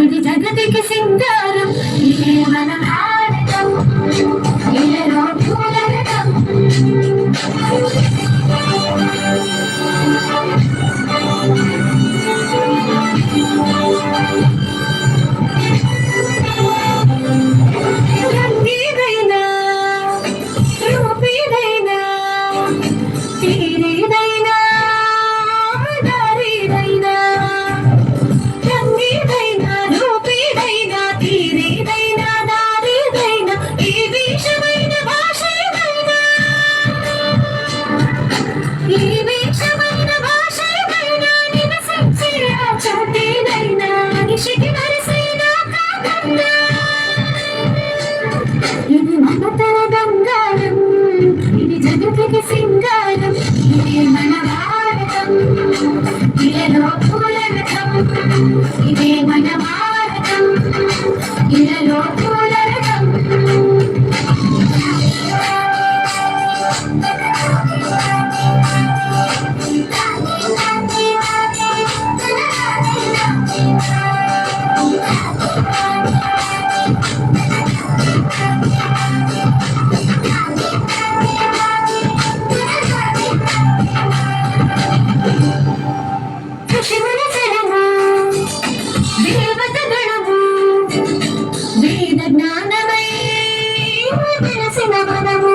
ఇది జగతికి సింగారం ఇదే మన భారతం ఇలలో పూలరథం రంగేదైనా రూపేదైనా తీరేదైనా దారేదైనా రంగేదైనా రూపేదైనా తీరేదైనా దారేదైనా ఏ వేషమైన భాష ఏదైనా ఏ వేషమైన భాష ఏదైనా నివసించే ఆ చోటేదైనా నిషికి వరసైనా కాకన్నా ఇది మమతల బంగారం ఇది జగతికి సింగారం ఇదే మన భారతం ఇలలో పూలరథం ఇదే మన భారతం ఇలలో పూలరథం శివుని జనము దేవత గణము వేద జ్ఞానమై వెలసిన వనము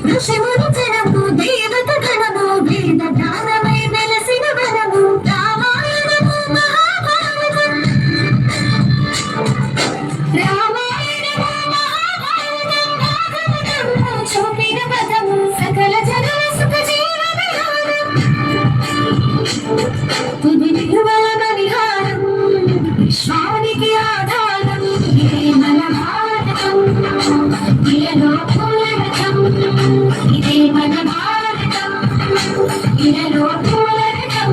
ఋషిముని జనము దేవత గణము వేద జ్ఞానమై వెలసిన వనము రామాయణము మహాభారతం రామాయణము మహాభారతం భాగవతము చూపిన పదము సకల జనుల సుఖ జీవన ఇది నిర్మల పరిహారం విశ్వానికి ఆధారం ఇదే మన భారతం ఇలలో పూలరథం ఇదే మన భారతం ఇలలో పూలరథం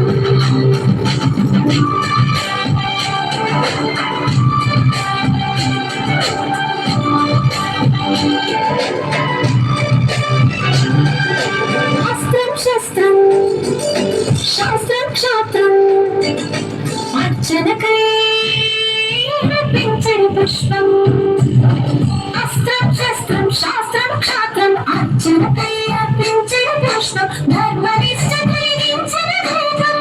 అస్త్రం శస్త్రం శాస్త్రం క్షాత్రం అర్చనకై అర్పించని పుష్పం అస్త్రం శస్త్రం శాస్త్రం క్షాత్రం అర్చనకై అర్పించని పుష్పం ధర్మనిష్ట కలిగించిన ధూపం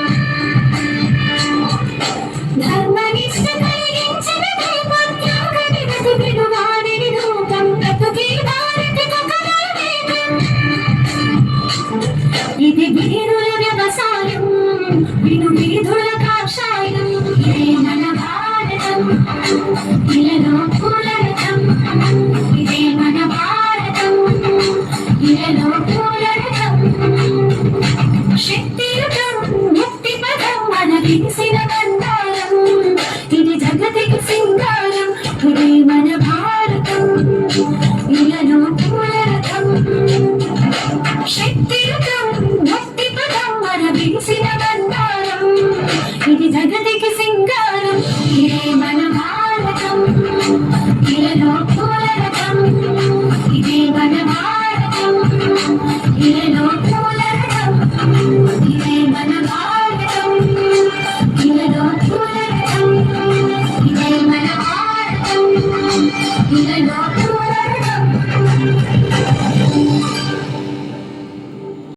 ధర్మనిష్ట కలిగించిన ధూపం త్యాగ నిరతి విడువాడిని రూపం బ్రతుకి భారతిక కళావేదం ఇది వీరుల వ్యవసాయం విను వీధుల కాషాయం ఇదే మన భారతం ఇలలో పూలరథం ఇదే మన భారతం ఇలలో పూలరథం శక్తియుతం ముక్తి పదం మన విరిసిన బంగారం ఇది జగతికి సింగారం ఇదే మన భారతం ఇలలో పూలరథం శక్తియుతం ముక్తి పదం మన విరిసిన బంగారం ఇది జగతికి సింగారం ఇదే మన భారతం ఇలలో పూలరథం ఇదే మన భారతం ఇలలో పూలరథం ఇదే మన భారతం ఇలలో పూలరథం ఇదే మన భారతం ఇలలో పూలరథం